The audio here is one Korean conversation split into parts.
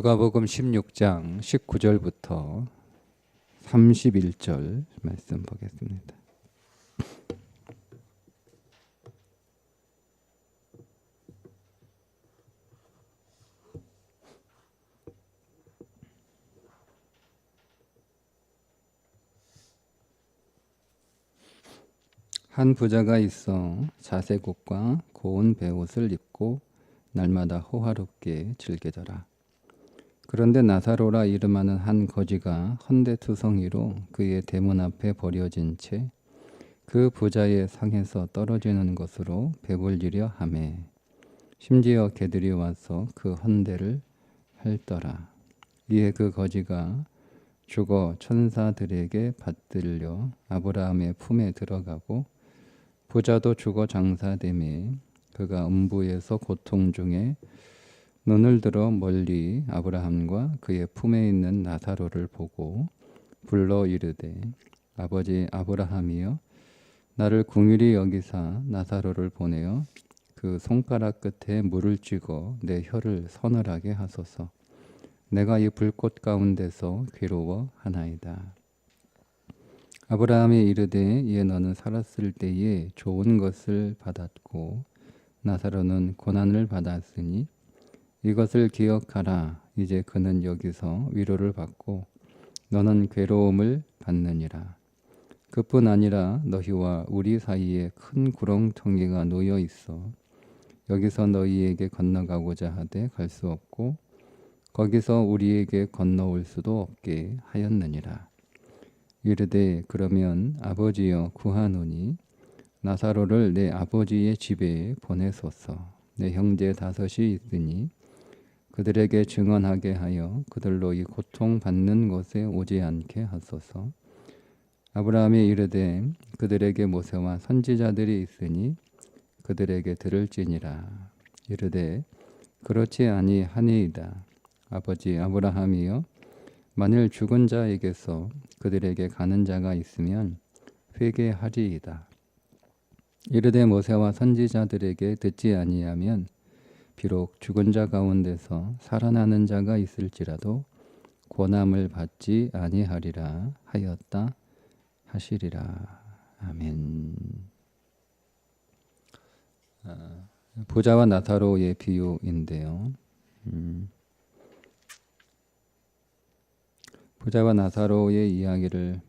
누가복음 16장 19절부터 31절 말씀 보겠습니다. 한 부자가 있어 자색 옷과 고운 베옷을 입고 날마다 호화롭게 즐기더라. 그런데 나사로라 이름하는 한 거지가 헌데투성이로 그의 대문 앞에 버려진 채 그 부자의 상에서 떨어지는 것으로 배불리려 하매 심지어 개들이 와서 그 헌데를 핥더라. 이에 그 거지가 죽어 천사들에게 받들려 아브라함의 품에 들어가고 부자도 죽어 장사되매 그가 음부에서 고통 중에 눈을 들어 멀리 아브라함과 그의 품에 있는 나사로를 보고 불러 이르되 아버지 아브라함이여 나를 긍휼히 여기사 나사로를 보내어 그 손가락 끝에 물을 쥐고 내 혀를 서늘하게 하소서. 내가 이 불꽃 가운데서 괴로워하나이다. 아브라함이 이르되 이에 너는 살았을 때에 좋은 것을 받았고 나사로는 고난을 받았으니 이것을 기억하라. 이제 그는 여기서 위로를 받고 너는 괴로움을 받느니라. 그뿐 아니라 너희와 우리 사이에 큰 구렁텅이가 놓여 있어 여기서 너희에게 건너가고자 하되 갈 수 없고 거기서 우리에게 건너올 수도 없게 하였느니라. 이르되 그러면 아버지여 구하노니 나사로를 내 아버지의 집에 보내소서. 내 형제 5이 있으니 그들에게 증언하게 하여 그들로 이 고통받는 곳에 오지 않게 하소서. 아브라함이 이르되 그들에게 모세와 선지자들이 있으니 그들에게 들을지니라. 이르되 그렇지 아니하니이다. 아버지 아브라함이여 만일 죽은 자에게서 그들에게 가는 자가 있으면 회개하리이다. 이르되 모세와 선지자들에게 듣지 아니하면 비록 죽은 자 가운데서 살아나는 자가 있을지라도 고난을 받지 아니하리라 하였다 하시리라. 아멘. 부자와 나사로의 비유인데요. 부자와 나사로의 이야기를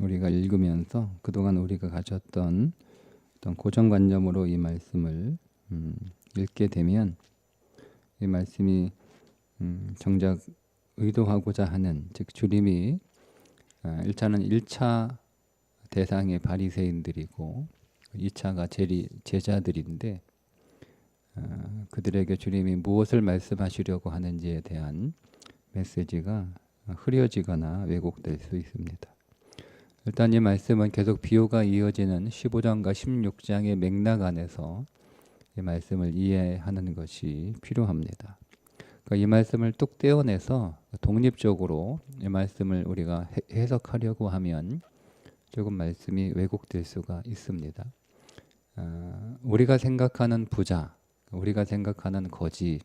우리가 읽으면서 그동안 우리가 가졌던 어떤 고정관념으로 이 말씀을 읽게 되면 이 말씀이 정작 의도하고자 하는 즉 주님이 1차 대상의 바리새인들이고 2차가 제자들인데 그들에게 주님이 무엇을 말씀하시려고 하는지에 대한 메시지가 흐려지거나 왜곡될 수 있습니다. 일단 이 말씀은 계속 비유가 이어지는 15장과 16장의 맥락 안에서 이 말씀을 이해하는 것이 필요합니다. 그러니까 이 말씀을 뚝 떼어내서 독립적으로 이 말씀을 우리가 해석하려고 하면 조금 말씀이 왜곡될 수가 있습니다. 우리가 생각하는 부자, 우리가 생각하는 거지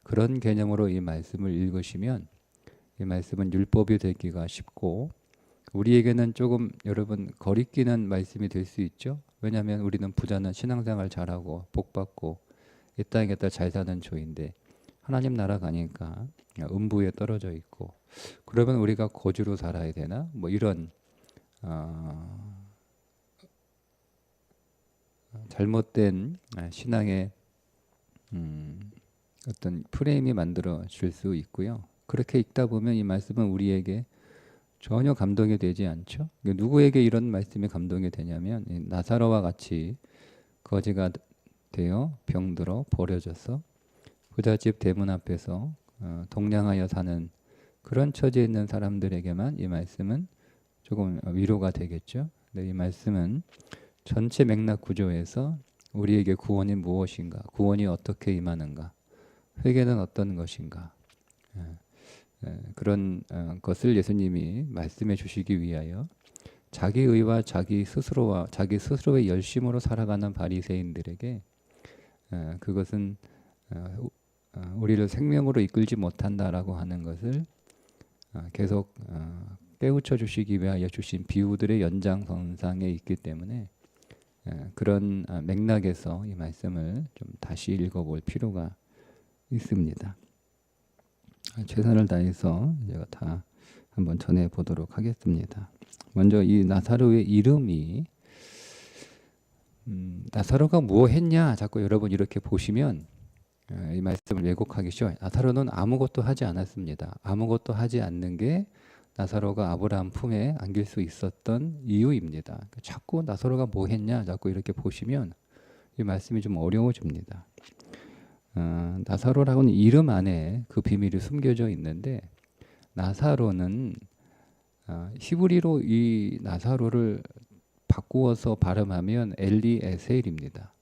그런 개념으로 이 말씀을 읽으시면 이 말씀은 율법이 되기가 쉽고 우리에게는 조금 여러분 거리끼는 말씀이 될 수 있죠. 왜냐하면 우리는 부자는 신앙생활 잘하고 복받고 이 땅에다 잘 사는 조인데 하나님 나라 가니까 음부에 떨어져 있고 그러면 우리가 거지로 살아야 되나? 뭐 이런 잘못된 신앙의 어떤 프레임이 만들어 질 수 있고요. 그렇게 읽다 보면 이 말씀은 우리에게 전혀 감동이 되지 않죠. 누구에게 이런 말씀이 감동이 되냐면 나사로와 같이 거지가 되어 병들어 버려져서 부잣집 대문 앞에서 동냥하여 사는 그런 처지에 있는 사람들에게만 이 말씀은 조금 위로가 되겠죠. 근데 이 말씀은 전체 맥락 구조에서 우리에게 구원이 무엇인가, 구원이 어떻게 임하는가, 회개는 어떤 것인가 그런 것을 예수님이 말씀해 주시기 위하여 자기 의와 자기 스스로의 열심으로 살아가는 바리새인들에게 그것은 우리를 생명으로 이끌지 못한다라고 하는 것을 계속 깨우쳐 주시기 위하여 주신 비유들의 연장선상에 있기 때문에 그런 맥락에서 이 말씀을 좀 다시 읽어볼 필요가 있습니다. 최선을 다해서 제가 다 한번 전해 보도록 하겠습니다. 먼저 이 나사로의 이름이 나사로가 뭐 했냐 자꾸 여러분 이렇게 보시면 이 말씀을 왜곡하기 쉬워요. 나사로는 아무것도 하지 않았습니다. 아무것도 하지 않는 게 나사로가 아브라함 품에 안길 수 있었던 이유입니다. 자꾸 나사로가 뭐 했냐 자꾸 이렇게 보시면 이 말씀이 좀 어려워집니다. 나사로라고는 이름 안에 그 비밀이 숨겨져 있는데 나사로는 히브리로 이 나사로를 바꾸어서 발음하면 엘리에셀입니다.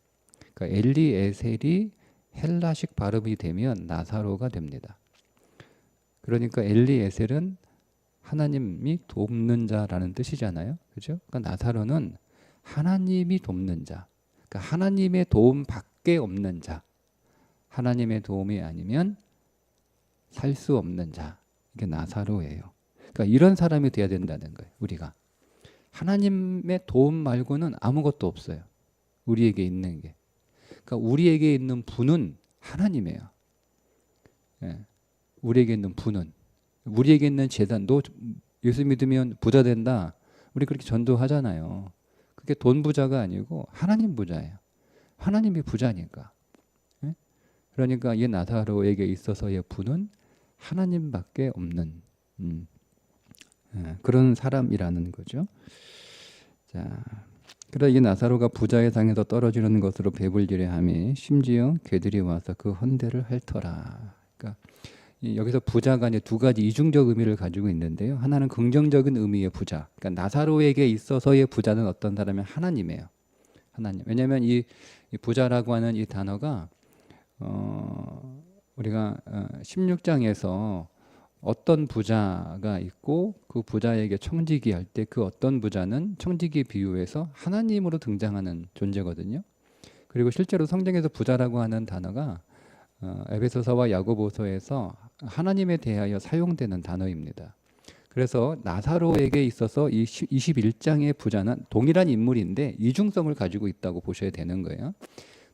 그러니까 엘리에셀이 헬라식 발음이 되면 나사로가 됩니다. 그러니까 엘리에셀은 하나님이 돕는 자라는 뜻이잖아요. 그죠? 그러니까 나사로는 하나님이 돕는 자. 그러니까 하나님의 도움밖에 없는 자. 하나님의 도움이 아니면 살 수 없는 자. 이게 나사로예요. 그러니까 이런 사람이 돼야 된다는 거예요. 우리가. 하나님의 도움 말고는 아무것도 없어요. 우리에게 있는 게. 그러니까 우리에게 있는 분은 하나님이에요. 예. 우리에게 있는 분은. 우리에게 있는 재산도 예수 믿으면 부자 된다. 우리 그렇게 전도하잖아요. 그게 돈 부자가 아니고 하나님 부자예요. 하나님이 부자니까. 예? 그러니까 이 나사로에게 있어서의 분은 하나님밖에 없는 그런 사람이라는 거죠. 자, 그러나 이 나사로가 부자의 상에서 떨어지는 것으로 배불리려 하며 심지어 개들이 와서 그 헌대를 핥더라. 그러니까 여기서 부자가 이제 두 가지 이중적 의미를 가지고 있는데요. 하나는 긍정적인 의미의 부자. 그러니까 나사로에게 있어서의 부자는 어떤 사람이면 하나님이에요. 하나님. 왜냐하면 이 부자라고 하는 이 단어가 우리가 16장에서 어떤 부자가 있고 그 부자에게 청지기 할 때 그 어떤 부자는 청지기 비유에서 하나님으로 등장하는 존재거든요. 그리고 실제로 성경에서 부자라고 하는 단어가 에베소서와 야고보서에서 하나님에 대하여 사용되는 단어입니다. 그래서 나사로에게 있어서 이 21장의 부자는 동일한 인물인데 이중성을 가지고 있다고 보셔야 되는 거예요.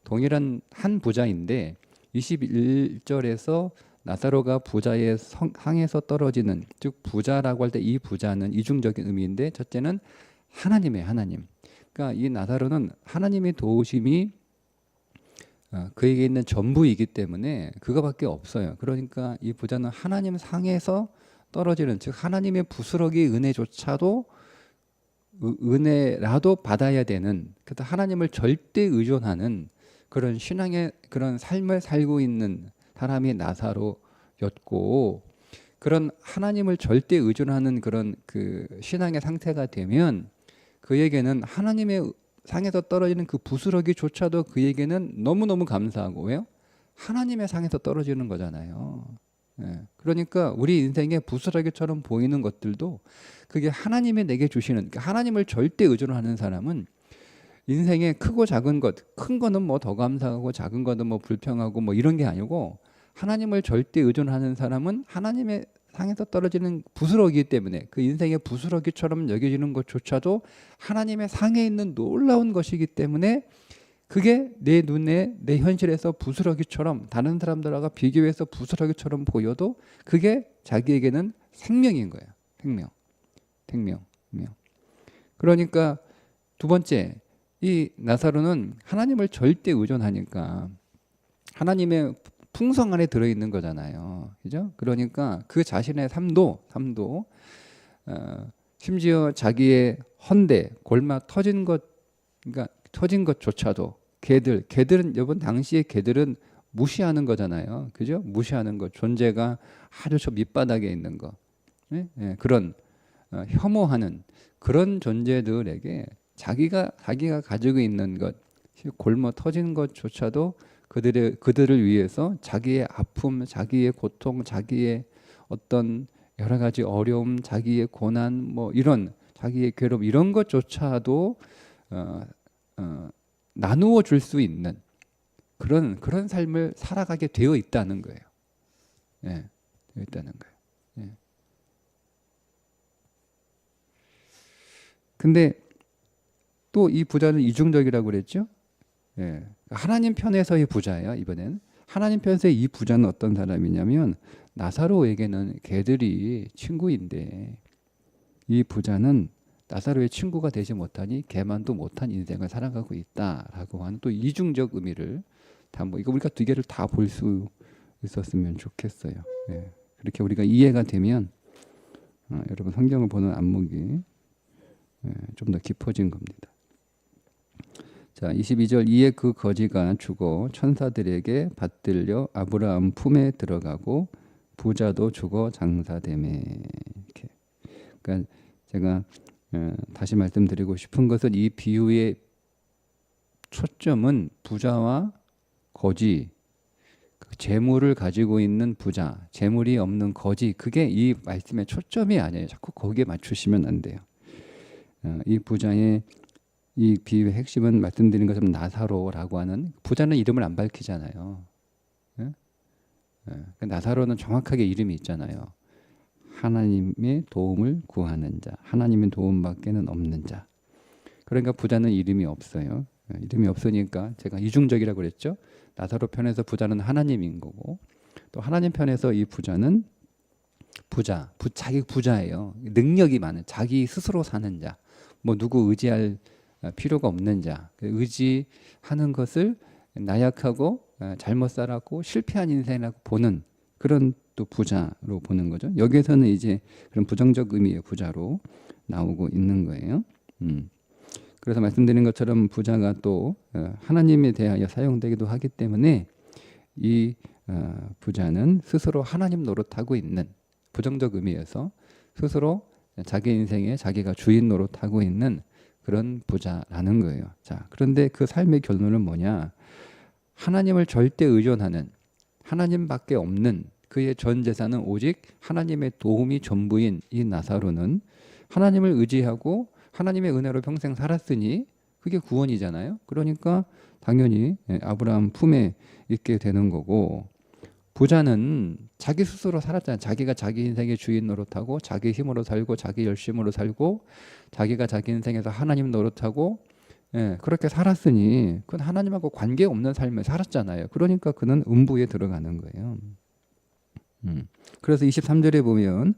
동일한 한 부자인데 21절에서 나사로가 부자의 상에서 떨어지는, 즉 부자라고 할 때 이 부자는 이중적인 의미인데 첫째는 하나님의 하나님. 그러니까 이 나사로는 하나님의 도우심이 그에게 있는 전부이기 때문에 그거밖에 없어요. 그러니까 이 부자는 하나님 상에서 떨어지는, 즉 하나님의 부스러기 은혜조차도 은혜라도 받아야 되는, 그래서 하나님을 절대 의존하는 그런 신앙의 그런 삶을 살고 있는 사람이 나사로였고, 그런 하나님을 절대 의존하는 그런 그 신앙의 상태가 되면 그에게는 하나님의 상에서 떨어지는 그 부스러기조차도 그에게는 너무너무 감사하고, 왜요? 하나님의 상에서 떨어지는 거잖아요. 그러니까 우리 인생의 부스러기처럼 보이는 것들도 그게 하나님이 내게 주시는, 그러니까 하나님을 절대 의존하는 사람은 인생의 크고 작은 것, 큰 거는 뭐 더 감사하고 작은 거는 뭐 불평하고 뭐 이런 게 아니고, 하나님을 절대 의존하는 사람은 하나님의 상에서 떨어지는 부스러기이기 때문에 그 인생의 부스러기처럼 여겨지는 것조차도 하나님의 상에 있는 놀라운 것이기 때문에 그게 내 눈에, 내 현실에서 부스러기처럼, 다른 사람들과 비교해서 부스러기처럼 보여도 그게 자기에게는 생명인 거예요. 생명. 그러니까 두 번째, 이 나사로는 하나님을 절대 의존하니까 하나님의 풍성 안에 들어있는 거잖아요. 그죠? 그러니까 그 자신의 삶도 심지어 자기의 헌대, 골마 터진 것, 그러니까 터진 것조차도 개들은 여러분 당시의 개들은 무시하는 거잖아요. 그죠? 무시하는 것, 존재가 아주 저 밑바닥에 있는 거. 그런 혐오하는 그런 존재들에게 자기가 가지고 있는 것, 골마 터진 것조차도 그들을 위해서 자기의 아픔, 자기의 고통, 자기의 어떤 여러 가지 어려움, 자기의 고난, 뭐 이런 자기의 괴로움 이런 것조차도 나누어 줄 수 있는 그런 삶을 살아가게 되어 있다는 거예요. 예, 되어 있다는 거예요. 예. 근데 또 이 부자는 이중적이라고 그랬죠? 예. 하나님 편에서의 부자예요, 이번엔. 하나님 편에서의 이 부자는 어떤 사람이냐면 나사로에게는 개들이 친구인데 이 부자는 나사로의 친구가 되지 못하니 개만도 못한 인생을 살아가고 있다라고 하는 또 이중적 의미를 다 뭐 이거 우리가 두 개를 다 볼 수 있었으면 좋겠어요. 예. 그렇게 우리가 이해가 되면 여러분 성경을 보는 안목이 좀 더 깊어진 겁니다. 자, 22절 이에 그 거지가 죽어 천사들에게 받들려 아브라함 품에 들어가고 부자도 죽어 장사되매. 이렇게. 그러니까 제가 다시 말씀드리고 싶은 것은 이 비유의 초점은 부자와 거지, 재물을 가지고 있는 부자, 재물이 없는 거지, 그게 이 말씀의 초점이 아니에요. 자꾸 거기에 맞추시면 안 돼요. 이 부자의 이 비유의 핵심은 말씀드린 것처럼 나사로라고 하는 부자는 이름을 안 밝히잖아요. 예? 예. 나사로는 정확하게 이름이 있잖아요. 하나님의 도움을 구하는 자, 하나님의 도움밖에는 없는 자. 그러니까 부자는 이름이 없어요. 예, 이름이 없으니까 제가 이중적이라고 그랬죠. 나사로 편에서 부자는 하나님인 거고 또 하나님 편에서 이 부자는 자기 부자예요. 능력이 많은 자기 스스로 사는 자, 뭐 누구 의지할 필요가 없는 자, 의지하는 것을 나약하고 잘못 살았고 실패한 인생이라고 보는 그런 또 부자로 보는 거죠. 여기에서는 이제 그런 부정적 의미의 부자로 나오고 있는 거예요. 그래서 말씀드린 것처럼 부자가 또 하나님에 대하여 사용되기도 하기 때문에 이 부자는 스스로 하나님 노릇하고 있는 부정적 의미에서 스스로 자기 인생에 자기가 주인 노릇하고 있는 그런 부자라는 거예요. 자, 그런데 그 삶의 결론은 뭐냐? 하나님을 절대 의존하는 하나님밖에 없는 그의 전 재산은 오직 하나님의 도움이 전부인 이 나사로는 하나님을 의지하고 하나님의 은혜로 평생 살았으니 그게 구원이잖아요. 그러니까 당연히 아브라함 품에 있게 되는 거고 부자는 자기 스스로 살았잖아요. 자기가 자기 인생의 주인 노릇하고 자기 힘으로 살고 자기 열심으로 살고 자기가 자기 인생에서 하나님 노릇하고 그렇게 살았으니 그건 하나님하고 관계없는 삶을 살았잖아요. 그러니까 그는 음부에 들어가는 거예요. 그래서 23절에 보면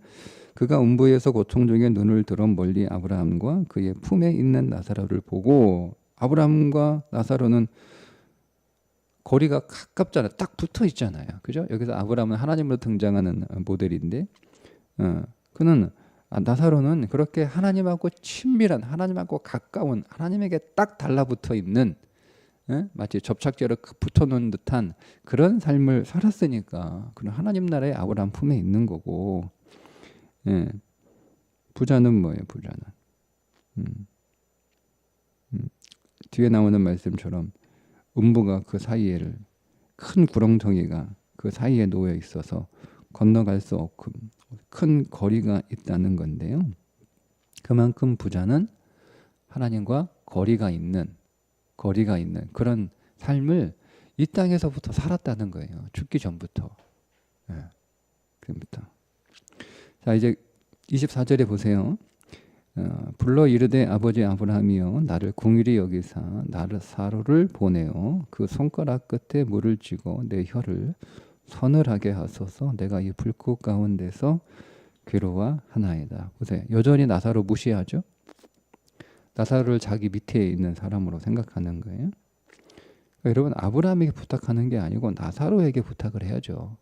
그가 음부에서 고통 중에 눈을 들어 멀리 아브라함과 그의 품에 있는 나사로를 보고 아브라함과 나사로는 거리가 가깝잖아요. 딱 붙어 있잖아요. 그죠? 여기서 아브라함은 하나님으로 등장하는 모델인데 그는 나사로는 그렇게 하나님하고 친밀한 하나님하고 가까운 하나님에게 딱 달라붙어 있는 마치 접착제로 붙어놓은 듯한 그런 삶을 살았으니까 그는 하나님 나라의 아브라함 품에 있는 거고 부자는 뭐예요? 부자는 뒤에 나오는 말씀처럼 음부가 그 사이에를 큰 구렁텅이가 그 사이에 놓여 있어서 건너갈 수 없고 큰 거리가 있다는 건데요. 그만큼 부자는 하나님과 거리가 있는 그런 삶을 이 땅에서부터 살았다는 거예요. 죽기 전부터. 그부터. 자, 이제 24절에 보세요. 불러 이르되 아버지 아브라함이여 나를 궁일이 여기사 나사로를 보내어 그 손가락 끝에 물을 쥐고 내 혀를 서늘하게 하소서 내가 이 불꽃 가운데서 괴로워하나이다. 보세요. 여전히 나사로 무시하죠. 나사로를 자기 밑에 있는 사람으로 생각하는 거예요. 그러니까 여러분 아브라함에게 부탁하는 게 아니고 나사로에게 부탁을 해야죠.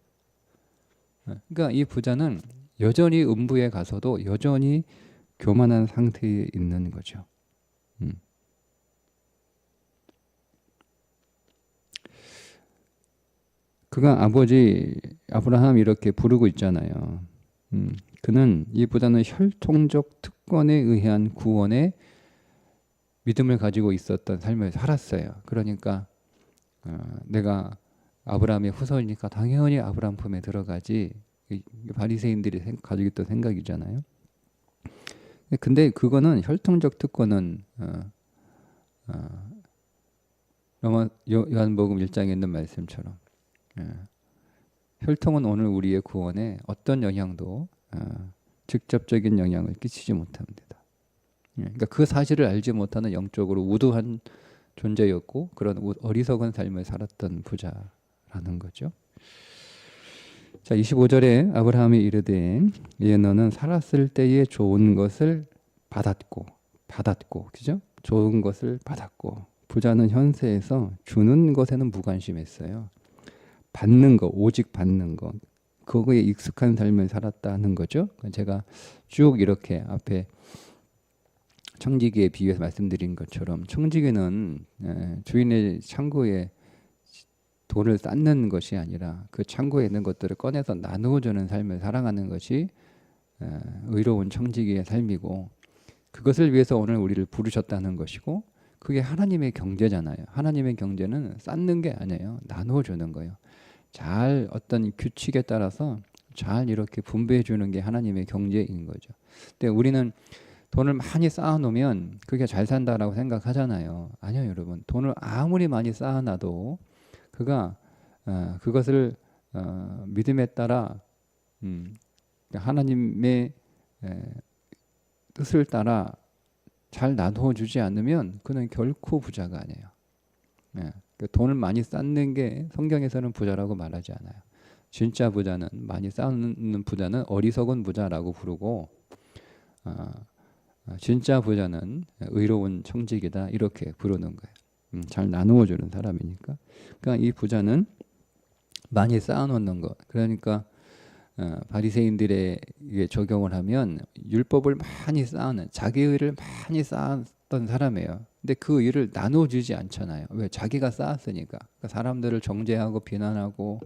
그러니까 이 부자는 여전히 음부에 가서도 여전히 교만한 상태에 있는 거죠. 그가 아버지 아브라함 이렇게 부르고 있잖아요. 그는 이보다는 혈통적 특권에 의한 구원에 믿음을 가지고 있었던 삶을 살았어요. 그러니까 내가 아브라함의 후손이니까 당연히 아브라함 품에 들어가지. 바리새인들이 가지고 있던 생각이잖아요. 근데 그거는 혈통적 특권은 요한복음 1장에 있는 말씀처럼 혈통은 오늘 우리의 구원에 어떤 영향도 직접적인 영향을 끼치지 못합니다. 그러니까 그 사실을 알지 못하는 영적으로 우두한 존재였고 그런 어리석은 삶을 살았던 부자라는 거죠. 자, 25절에 아브라함이 이르되 이에 너는 살았을 때에 좋은 것을 받았고 그죠? 좋은 것을 받았고 부자는 현세에서 주는 것에는 무관심했어요. 받는 거, 오직 받는 거, 그거에 익숙한 삶을 살았다는 거죠. 제가 쭉 이렇게 앞에 청지기에 비유해서 말씀드린 것처럼 청지기는 주인의 창고에 돈을 쌓는 것이 아니라 그 창고에 있는 것들을 꺼내서 나누어주는 삶을 살아가는 것이 의로운 청지기의 삶이고, 그것을 위해서 오늘 우리를 부르셨다는 것이고, 그게 하나님의 경제잖아요. 하나님의 경제는 쌓는 게 아니에요. 나누어주는 거예요. 잘 어떤 규칙에 따라서 잘 이렇게 분배해 주는 게 하나님의 경제인 거죠. 근데 우리는 돈을 많이 쌓아놓으면 그게 잘 산다라고 생각하잖아요. 아니요, 여러분. 돈을 아무리 많이 쌓아놔도 그것을 믿음에 따라 하나님의 뜻을 따라 잘 나누어 주지 않으면 그는 결코 부자가 아니에요. 돈을 많이 쌓는 게 성경에서는 부자라고 말하지 않아요. 진짜 부자는, 많이 쌓는 부자는 어리석은 부자라고 부르고, 진짜 부자는 의로운 청지기다 이렇게 부르는 거예요. 잘 나누어 주는 사람이니까. 그러니까 이 부자는 많이 쌓아놓는 것. 그러니까 바리새인들에게 적용을 하면 율법을 많이 쌓는, 자기 의를 많이 쌓았던 사람이에요. 근데 그 의를 나눠주지 않잖아요. 왜? 자기가 쌓았으니까. 그러니까 사람들을 정죄하고 비난하고,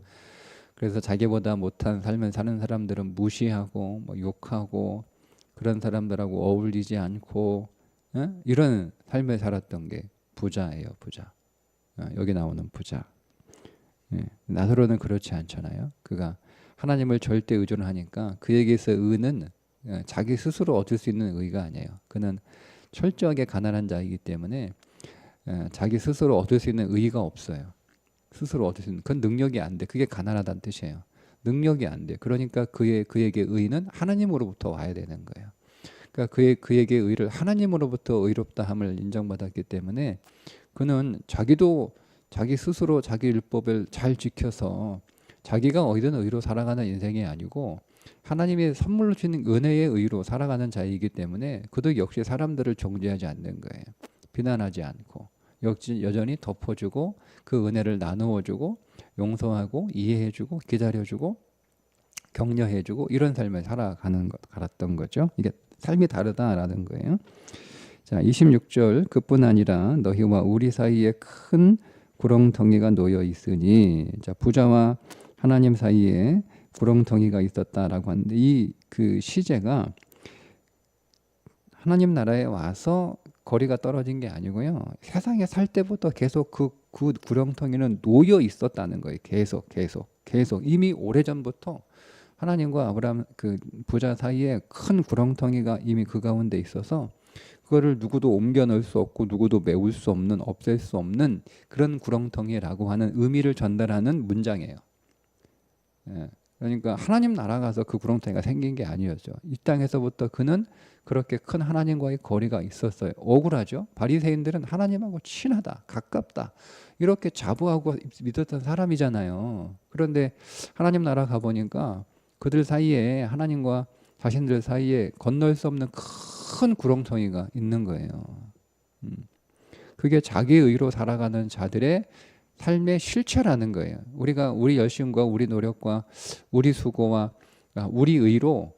그래서 자기보다 못한 삶을 사는 사람들은 무시하고 뭐 욕하고, 그런 사람들하고 어울리지 않고, 이런 삶을 살았던 게 부자예요. 부자. 여기 나오는 부자. 나사로는 그렇지 않잖아요. 그가 하나님을 절대 의존하니까 그에게서 의는 자기 스스로 얻을 수 있는 의가 아니에요. 그는 철저하게 가난한 자이기 때문에 자기 스스로 얻을 수 있는 의가 없어요. 스스로 얻을 수 있는, 그건 능력이 안 돼. 그게 가난하다는 뜻이에요. 능력이 안 돼. 그러니까 그에게 의는 하나님으로부터 와야 되는 거예요. 그러니까 그에게 의를 하나님으로부터 의롭다함을 인정받았기 때문에 그는 자기 스스로 자기 율법을 잘 지켜서 자기가 어디든 의로 살아가는 인생이 아니고 하나님의 선물로 주는 은혜의 의로 살아가는 자이기 때문에 그도 역시 사람들을 정죄하지 않는 거예요. 비난하지 않고 여전히 덮어주고 그 은혜를 나누어주고 용서하고 이해해주고 기다려주고 격려해주고 이런 삶을 살았던 거죠. 이게 삶이 다르다라는 거예요. 자, 26절 그뿐 아니라 너희와 우리 사이에 큰 구렁텅이가 놓여 있으니, 자, 부자와 하나님 사이에 구렁텅이가 있었다라고 하는데 이 그 시제가 하나님 나라에 와서 거리가 떨어진 게 아니고요. 세상에 살 때부터 계속 그 구렁텅이는 놓여 있었다는 거예요. 계속 이미 오래전부터 하나님과 아브라함 그 부자 사이에 큰 구렁텅이가 이미 그 가운데 있어서 그거를 누구도 옮겨 넣을 수 없고 누구도 메울 수 없는, 없앨 수 없는 그런 구렁텅이라고 하는 의미를 전달하는 문장이에요. 그러니까 하나님 나라 가서 그 구렁텅이가 생긴 게 아니었죠. 이 땅에서부터 그는 그렇게 큰 하나님과의 거리가 있었어요. 억울하죠. 바리새인들은 하나님하고 친하다, 가깝다 이렇게 자부하고 믿었던 사람이잖아요. 그런데 하나님 나라 가보니까 그들 사이에, 하나님과 자신들 사이에 건널 수 없는 큰 구렁텅이가 있는 거예요. 그게 자기 의로 살아가는 자들의 삶의 실체라는 거예요. 우리가 우리 열심과 우리 노력과 우리 수고와 우리 의로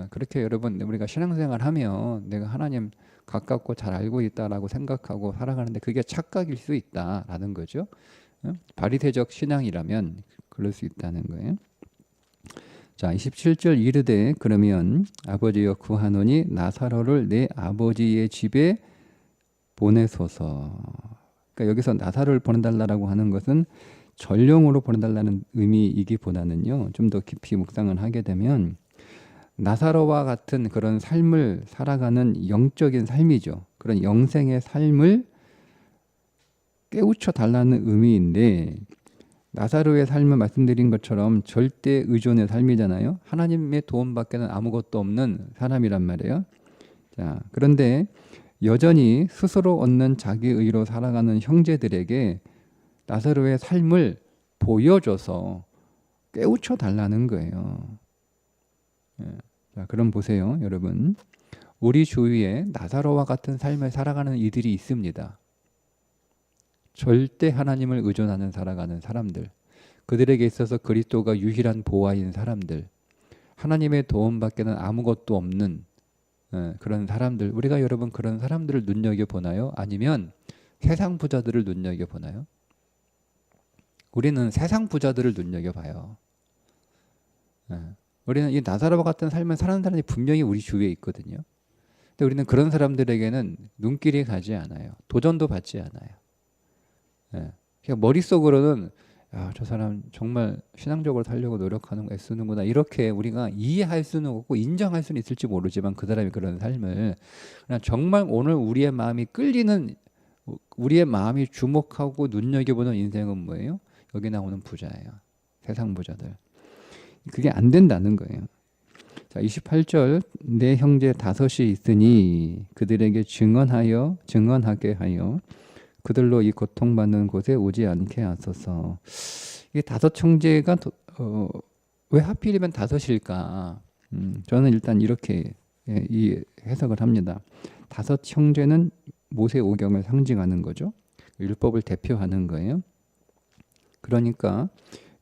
그렇게 여러분 우리가 신앙생활 하면 내가 하나님 가깝고 잘 알고 있다라고 생각하고 살아가는데 그게 착각일 수 있다라는 거죠. 바리새적 신앙이라면 그럴 수 있다는 거예요. 자, 27절 이르되 그러면 아버지여 구하노니 나사로를 내 아버지의 집에 보내소서. 그러니까 여기서 나사로를 보내달라고 하는 것은 전령으로 보내달라는 의미이기보다는요, 좀 더 깊이 묵상을 하게 되면 나사로와 같은 그런 삶을 살아가는 영적인 삶이죠. 그런 영생의 삶을 깨우쳐 달라는 의미인데 나사로의 삶은 말씀드린 것처럼 절대 의존의 삶이잖아요. 하나님의 도움밖에는 아무것도 없는 사람이란 말이에요. 자, 그런데 여전히 스스로 얻는 자기 의로 살아가는 형제들에게 나사로의 삶을 보여줘서 깨우쳐 달라는 거예요. 예. 자, 그럼 보세요, 여러분. 우리 주위에 나사로와 같은 삶을 살아가는 이들이 있습니다. 절대 하나님을 의존하는 살아가는 사람들, 그들에게 있어서 그리스도가 유일한 보화인 사람들, 하나님의 도움밖에는 아무것도 없는 그런 사람들, 우리가 여러분 그런 사람들을 눈여겨보나요? 아니면 세상 부자들을 눈여겨보나요? 우리는 세상 부자들을 눈여겨봐요. 우리는 이 나사로와 같은 삶을 사는 사람이 분명히 우리 주위에 있거든요. 근데 우리는 그런 사람들에게는 눈길이 가지 않아요. 도전도 받지 않아요. 그냥 머릿속으로는 야, 저 사람 정말 신앙적으로 살려고 노력하는 거 애쓰는구나, 이렇게 우리가 이해할 수는 없고 인정할 수는 있을지 모르지만 그 사람이 그런 삶을 그냥 정말 오늘 우리의 마음이 끌리는, 우리의 마음이 주목하고 눈여겨보는 인생은 뭐예요? 여기 나오는 부자예요. 세상 부자들. 그게 안 된다는 거예요. 자, 28절, 내 형제 다섯이 있으니 그들에게 증언하게 하여 그들로 이 고통받는 곳에 오지 않게 하소서. 이게 다섯 형제가 왜 하필이면 다섯일까? 저는 일단 이렇게 이 해석을 합니다. 다섯 형제는 모세 오경을 상징하는 거죠. 율법을 대표하는 거예요. 그러니까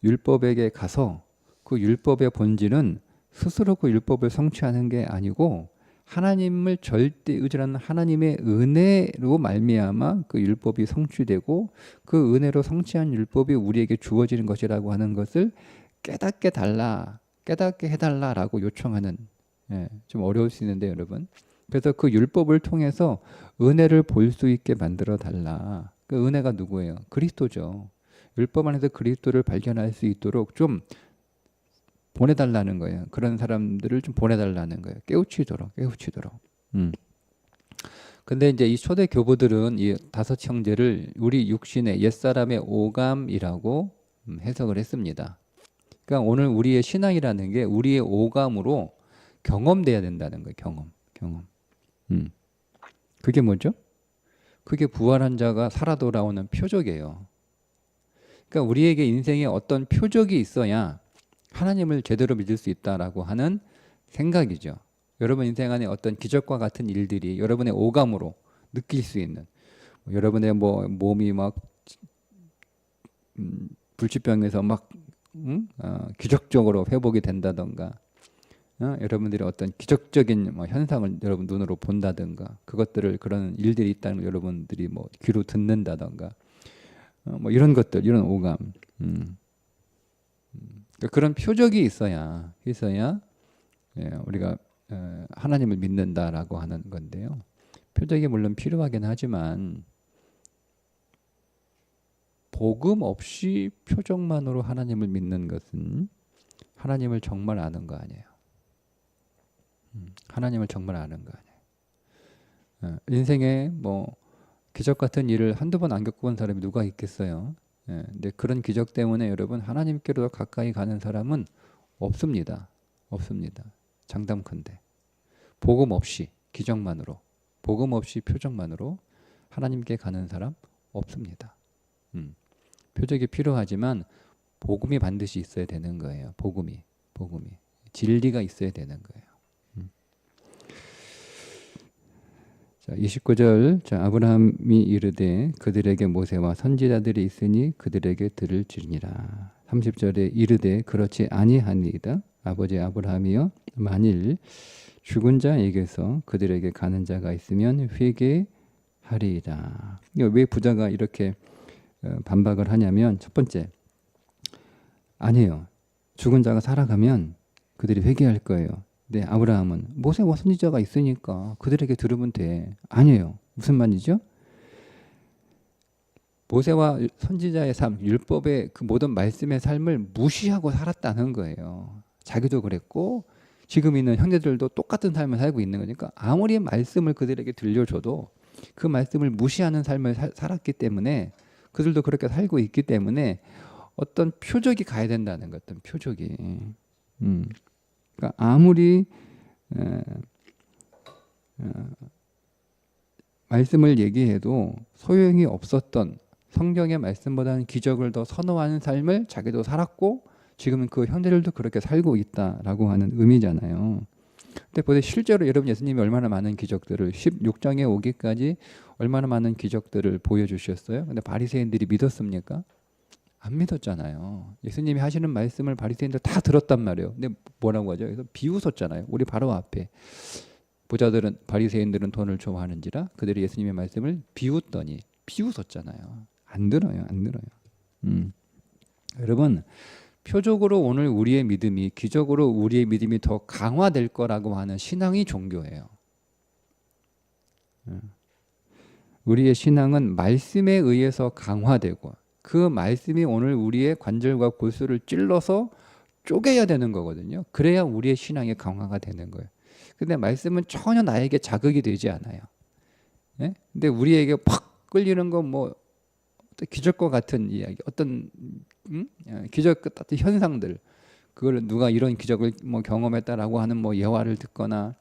율법에게 가서 그 율법의 본질은 스스로 그 율법을 성취하는 게 아니고 하나님을 절대 의존하는 하나님의 은혜로 말미암아 그 율법이 성취되고 그 은혜로 성취한 율법이 우리에게 주어지는 것이라고 하는 것을 깨닫게 해달라라고 요청하는, 좀 어려울 수 있는데 여러분, 그래서 그 율법을 통해서 은혜를 볼 수 있게 만들어 달라. 그 은혜가 누구예요? 그리스도죠. 율법 안에서 그리스도를 발견할 수 있도록 좀 보내달라는 거예요. 그런 사람들을 좀 보내달라는 거예요. 깨우치도록. 근데 이제 이 초대 교부들은 이 다섯 형제를 우리 육신의 옛사람의 오감이라고 해석을 했습니다. 그러니까 오늘 우리의 신앙이라는 게 우리의 오감으로 경험돼야 된다는 거예요. 경험. 그게 뭐죠? 그게 부활한 자가 살아 돌아오는 표적이에요. 그러니까 우리에게 인생에 어떤 표적이 있어야 하나님을 제대로 믿을 수 있다라고 하는 생각이죠. 여러분 인생 안에 어떤 기적과 같은 일들이 여러분의 오감으로 느낄 수 있는, 여러분의 뭐 몸이 막 불치병에서 막 기적적으로 회복이 된다던가, 여러분들이 어떤 기적적인 뭐 현상을 여러분 눈으로 본다던가, 그것들을 그런 일들이 있다는 여러분들이 뭐 귀로 듣는다던가, 뭐 이런 것들, 이런 오감. 그런 표적이 있어야 우리가 하나님을 믿는다라고 하는 건데요. 표적이 물론 필요하긴 하지만 복음 없이 표적만으로 하나님을 믿는 것은 하나님을 정말 아는 거 아니에요. 하나님을 정말 아는 거 아니에요. 인생에 뭐 기적 같은 일을 한두 번 안 겪어본 사람이 누가 있겠어요? 근데 그런 기적 때문에 여러분 하나님께로 가까이 가는 사람은 없습니다. 장담컨대. 복음 없이 기적만으로, 복음 없이 표적만으로 하나님께 가는 사람 없습니다. 표적이 필요하지만 복음이 반드시 있어야 되는 거예요. 복음이 진리가 있어야 되는 거예요. 자, 29절. 자, 아브라함이 이르되 그들에게 모세와 선지자들이 있으니 그들에게 들을지니라. 30절에 이르되 그렇지 아니하니이다. 아버지 아브라함이여, 만일 죽은 자에게서 그들에게 가는 자가 있으면 회개하리이다. 왜 부자가 이렇게 반박을 하냐면, 첫 번째, 아니에요. 죽은 자가 살아가면 그들이 회개할 거예요. 네, 아브라함은 모세와 선지자가 있으니까 그들에게 들으면 돼. 아니에요. 무슨 말이죠? 모세와 선지자의 삶, 율법의 그 모든 말씀의 삶을 무시하고 살았다는 거예요. 자기도 그랬고 지금 있는 형제들도 똑같은 삶을 살고 있는 거니까 아무리 말씀을 그들에게 들려줘도 그 말씀을 무시하는 삶을 살았기 때문에 그들도 그렇게 살고 있기 때문에 어떤 표적이 가야 된다는 것, 어떤 표적이. 그러니까 아무리 말씀을 얘기해도 소용이 없었던, 성경의 말씀보다는 기적을 더 선호하는 삶을 자기도 살았고 지금은 그 형제들도 그렇게 살고 있다라고 하는 의미잖아요. 근데 보세요. 실제로 여러분 예수님이 얼마나 많은 기적들을 16장에 오기까지 얼마나 많은 기적들을 보여주셨어요. 근데 바리새인들이 믿었습니까? 안 믿었잖아요. 예수님이 하시는 말씀을 바리새인들 다 들었단 말이에요. 근데 뭐라고 하죠? 그래서 비웃었잖아요. 우리 바로 앞에. 부자들은, 바리새인들은 돈을 좋아하는지라 그들이 예수님의 말씀을 비웃더니, 비웃었잖아요. 안 들어요. 안 들어요. 여러분, 표적으로 오늘 우리의 믿음이, 기적으로 우리의 믿음이 더 강화될 거라고 하는 신앙이 종교예요. 우리의 신앙은 말씀에 의해서 강화되고 그 말씀이 오늘 우리의 관절과 골수를 찔러서 쪼개야 되는 거거든요. 그래야 우리의 신앙이 강화가 되는 거예요. 근데 말씀은 전혀 나에게 자극이 되지 않아요. 예? 근데 우리에게 팍 끌리는 건 뭐 기적과 같은 이야기, 어떤 기적 같은 현상들, 그걸 누가 이런 기적을 뭐 경험했다라고 하는 뭐 예화를 듣거나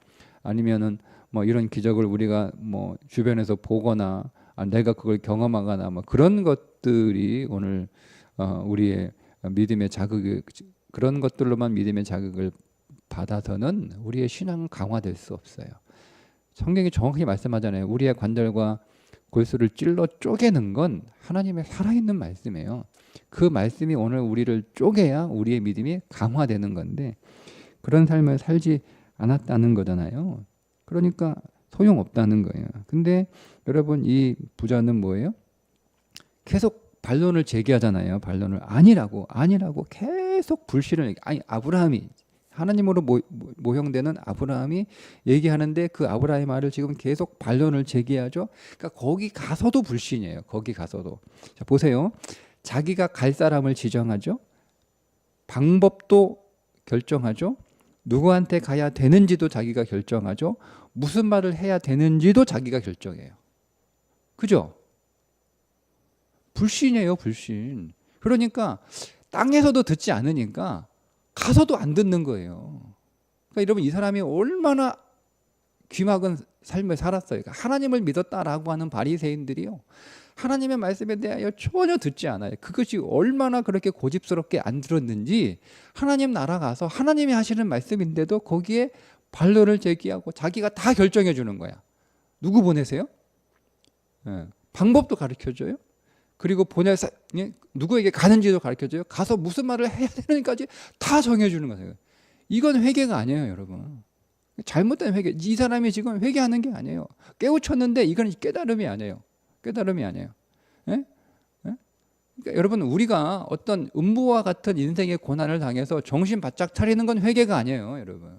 아니면은 뭐 이런 기적을 우리가 뭐 주변에서 보거나 내가 그걸 경험하거나 뭐 그런 것들이 오늘 우리의 믿음의 자극이, 그런 것들로만 믿음의 자극을 받아서는 우리의 신앙은 강화될 수 없어요. 성경이 정확히 말씀하잖아요. 우리의 관절과 골수를 찔러 쪼개는 건 하나님의 살아있는 말씀이에요. 그 말씀이 오늘 우리를 쪼개야 우리의 믿음이 강화되는 건데 그런 삶을 살지 않았다는 거잖아요. 그러니까 소용없다는 거예요. 근데 여러분, 이 부자는 뭐예요? 계속 반론을 제기하잖아요. 반론을 아니라고 계속 불신을, 아니 아브라함이, 하나님으로 모형되는 아브라함이 얘기하는데 그 아브라함의 말을 지금 계속 반론을 제기하죠. 그러니까 거기 가서도 불신이에요. 거기 가서도. 자, 보세요. 자기가 갈 사람을 지정하죠. 방법도 결정하죠. 누구한테 가야 되는지도 자기가 결정하죠. 무슨 말을 해야 되는지도 자기가 결정해요. 그죠? 불신이에요, 불신. 그러니까 땅에서도 듣지 않으니까 가서도 안 듣는 거예요. 그러니까 여러분, 이 사람이 얼마나 귀막은 삶을 살았어요. 그러니까 하나님을 믿었다라고 하는 바리새인들이요, 하나님의 말씀에 대하여 전혀 듣지 않아요. 그것이 얼마나 그렇게 고집스럽게 안 들었는지, 하나님 나라 가서 하나님이 하시는 말씀인데도 거기에 반론을 제기하고 자기가 다 결정해 주는 거야. 누구 보내세요? 방법도 가르쳐줘요. 그리고 누구에게 가는지도 가르쳐줘요. 가서 무슨 말을 해야 되는지까지 다 정해주는 거예요. 이건 회개가 아니에요, 여러분. 잘못된 회개. 이 사람이 지금 회개하는 게 아니에요. 깨우쳤는데 이건 깨달음이 아니에요. 깨달음이 아니에요. 예? 예? 그러니까 여러분, 우리가 어떤 음부와 같은 인생의 고난을 당해서 정신 바짝 차리는 건 회개가 아니에요, 여러분.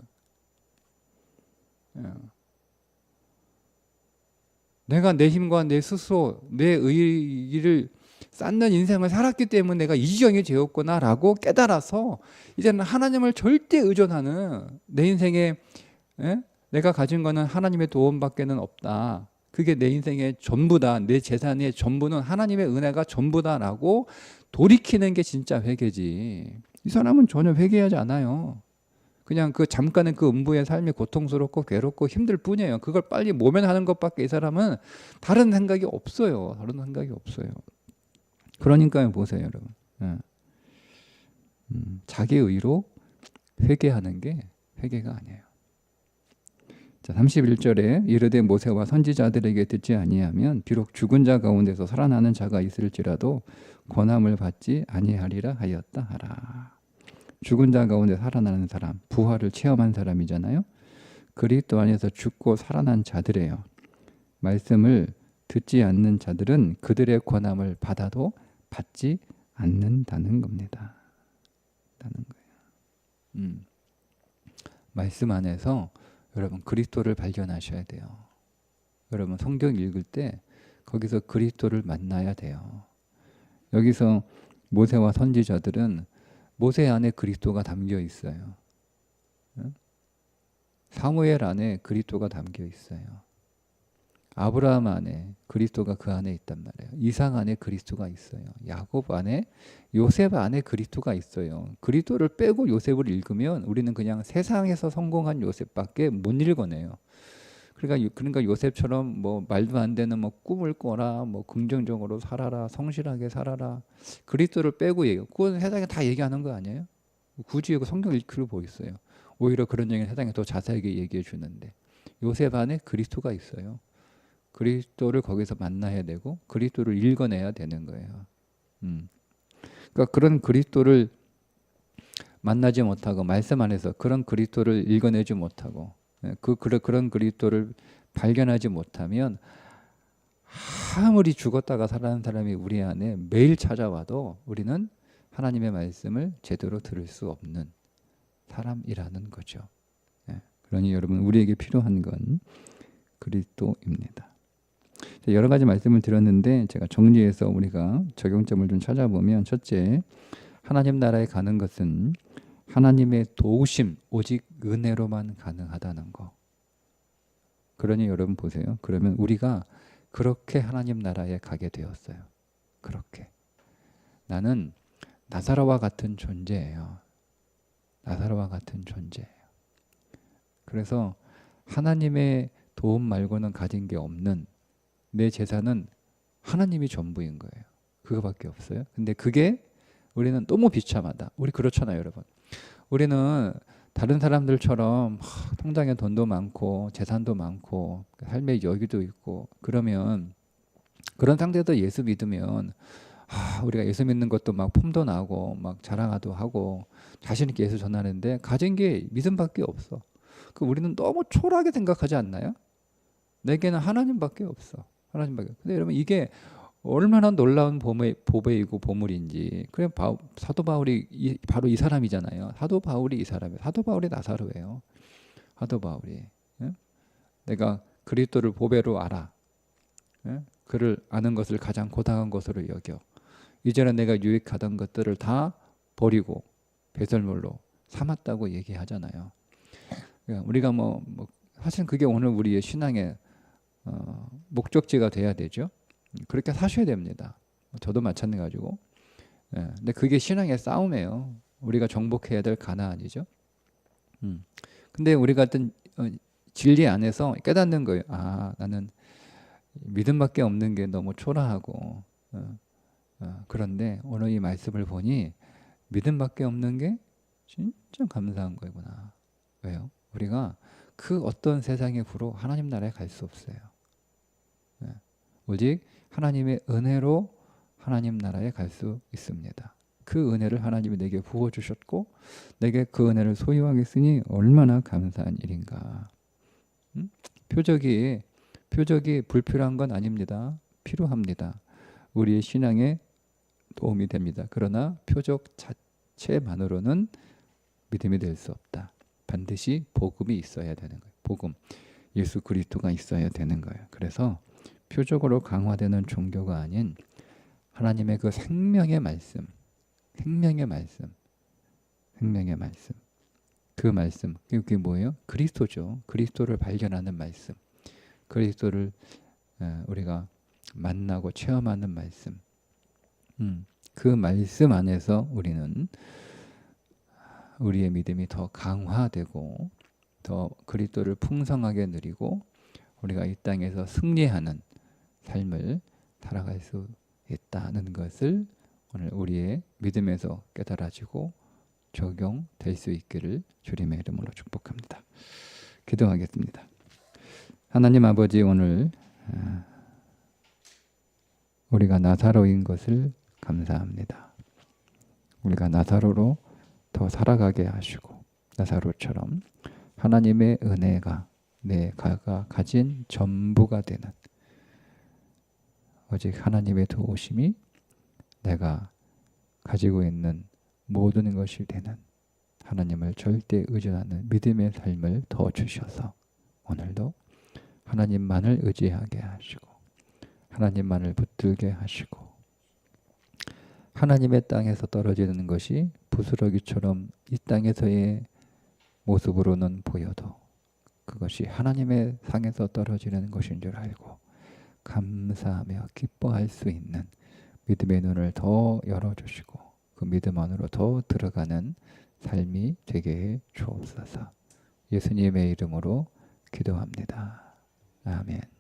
예. 내가 내 힘과 내 스스로 내 의의를 쌓는 인생을 살았기 때문에 내가 이 지경이 되었구나라고 깨달아서 이제는 하나님을 절대 의존하는, 내 인생에 내가 가진 거는 하나님의 도움밖에는 없다. 그게 내 인생의 전부다. 내 재산의 전부는 하나님의 은혜가 전부다라고 돌이키는 게 진짜 회개지. 이 사람은 전혀 회개하지 않아요. 그냥 그 잠깐의 그 음부의 삶이 고통스럽고 괴롭고 힘들 뿐이에요. 그걸 빨리 모면하는 것밖에 이 사람은 다른 생각이 없어요. 다른 생각이 없어요. 그러니까요, 보세요, 여러분. 자기 의로 회개하는 게 회개가 아니에요. 자, 31절에 이르되 모세와 선지자들에게 듣지 아니하면 비록 죽은 자 가운데서 살아나는 자가 있을지라도 권함을 받지 아니하리라 하였다 하라. 죽은 자 가운데 살아나는 사람, 부활을 체험한 사람이잖아요. 그리스도 안에서 죽고 살아난 자들이에요. 말씀을 듣지 않는 자들은 그들의 권함을 받아도 받지 않는다는 겁니다. 라는 거예요. 말씀 안에서 여러분 그리스도를 발견하셔야 돼요. 여러분 성경 읽을 때 거기서 그리스도를 만나야 돼요. 여기서 모세와 선지자들은 모세 안에 그리스도가 담겨 있어요. 사무엘 안에 그리스도가 담겨 있어요. 아브라함 안에 그리스도가 그 안에 있단 말이에요. 이삭 안에 그리스도가 있어요. 야곱 안에, 요셉 안에 그리스도가 있어요. 그리스도를 빼고 요셉을 읽으면 우리는 그냥 세상에서 성공한 요셉밖에 못 읽어내요. 그러니까 요셉처럼 뭐 말도 안 되는 뭐 꿈을 꿔라, 뭐 긍정적으로 살아라, 성실하게 살아라, 그리스도를 빼고 얘기해. 그건 세상에 다 얘기하는 거 아니에요? 굳이 이거 성경 읽을 필요 뭐 있어요? 오히려 그런 얘기는 세상에 더 자세하게 얘기해 주는데, 요셉 안에 그리스도가 있어요. 그리스도를 거기서 만나야 되고 그리스도를 읽어내야 되는 거예요. 그러니까 그런 그리스도를 만나지 못하고 말씀 안에서 그런 그리스도를 읽어내지 못하고 그런 그리스도를 발견하지 못하면 아무리 죽었다가 살아난 사람이 우리 안에 매일 찾아와도 우리는 하나님의 말씀을 제대로 들을 수 없는 사람이라는 거죠. 그러니 여러분, 우리에게 필요한 건 그리스도입니다. 여러 가지 말씀을 드렸는데 제가 정리해서 우리가 적용점을 좀 찾아보면, 첫째, 하나님 나라에 가는 것은 하나님의 도우심, 오직 은혜로만 가능하다는 거. 그러니 여러분 보세요. 그러면 우리가 그렇게 하나님 나라에 가게 되었어요. 그렇게. 나는 나사로와 같은 존재예요. 나사로와 같은 존재예요. 그래서 하나님의 도움 말고는 가진 게 없는 내 재산은 하나님이 전부인 거예요. 그거밖에 없어요. 근데 그게 우리는 너무 비참하다. 우리 그렇잖아요, 여러분. 우리는 다른 사람들처럼 통장에 돈도 많고 재산도 많고 삶의 여유도 있고, 그러면 그런 상태에서 예수 믿으면 우리가 예수 믿는 것도 막 폼도 나고 막 자랑도 하고 자신 있게 예수 전하는데 가진 게 믿음밖에 없어. 우리는 너무 초라하게 생각하지 않나요? 내게는 하나님밖에 없어. 하나님밖에. 근데 여러분, 이게 얼마나 놀라운 보배이고 보물인지. 그래, 사도 바울이 바로 이 사람이잖아요. 사도 바울이 이 사람이에요. 사도 바울이 나사로예요. 사도 바울이. 예? 내가 그리스도를 보배로 알아. 예? 그를 아는 것을 가장 고상한 것으로 여겨. 이제는 내가 유익하던 것들을 다 버리고 배설물로 삼았다고 얘기하잖아요. 그러니까 우리가 사실 그게 오늘 우리의 신앙의 목적지가 돼야 되죠. 그렇게 사셔야 됩니다. 저도 마찬가지고. 근데 그게 신앙의 싸움이에요. 우리가 정복해야 될 가나안이죠. 근데 우리가 어떤 진리 안에서 깨닫는 거예요. 나는 믿음밖에 없는 게 너무 초라하고, 그런데 오늘 이 말씀을 보니 믿음밖에 없는 게 진짜 감사한 거구나. 왜요? 우리가 그 어떤 세상의 부로 하나님 나라에 갈 수 없어요. 오직 하나님의 은혜로 하나님 나라에 갈 수 있습니다. 그 은혜를 하나님이 내게 부어주셨고 내게 그 은혜를 소유하겠으니 얼마나 감사한 일인가. 표적이 불필요한 건 아닙니다. 필요합니다. 우리의 신앙에 도움이 됩니다. 그러나 표적 자체만으로는 믿음이 될 수 없다. 반드시 복음이 있어야 되는 거예요. 복음, 예수 그리스도가 있어야 되는 거예요. 그래서 표적으로 강화되는 종교가 아닌 하나님의 그 생명의 말씀, 그 말씀, 그게 뭐예요? 그리스도죠. 그리스도를 발견하는 말씀, 그리스도를 우리가 만나고 체험하는 말씀. 그 말씀 안에서 우리는 우리의 믿음이 더 강화되고 더 그리스도를 풍성하게 누리고 우리가 이 땅에서 승리하는 삶을 살아갈 수 있다는 것을 오늘 우리의 믿음에서 깨달아지고 적용될 수 있기를 주님의 이름으로 축복합니다. 기도하겠습니다. 하나님 아버지, 오늘 우리가 나사로인 것을 감사합니다. 우리가 나사로로 더 살아가게 하시고 나사로처럼 하나님의 은혜가 내가 가진 전부가 되는, 오직 하나님의 도우심이 내가 가지고 있는 모든 것이 되는 하나님을 절대 의존하는 믿음의 삶을 더 주셔서 오늘도 하나님만을 의지하게 하시고 하나님만을 붙들게 하시고 하나님의 땅에서 떨어지는 것이 부스러기처럼 이 땅에서의 모습으로는 보여도 그것이 하나님의 상에서 떨어지는 것인 줄 알고 감사하며 기뻐할 수 있는 믿음의 눈을 더 열어주시고 그 믿음 안으로 더 들어가는 삶이 되게 해 주옵소서. 예수님의 이름으로 기도합니다. 아멘.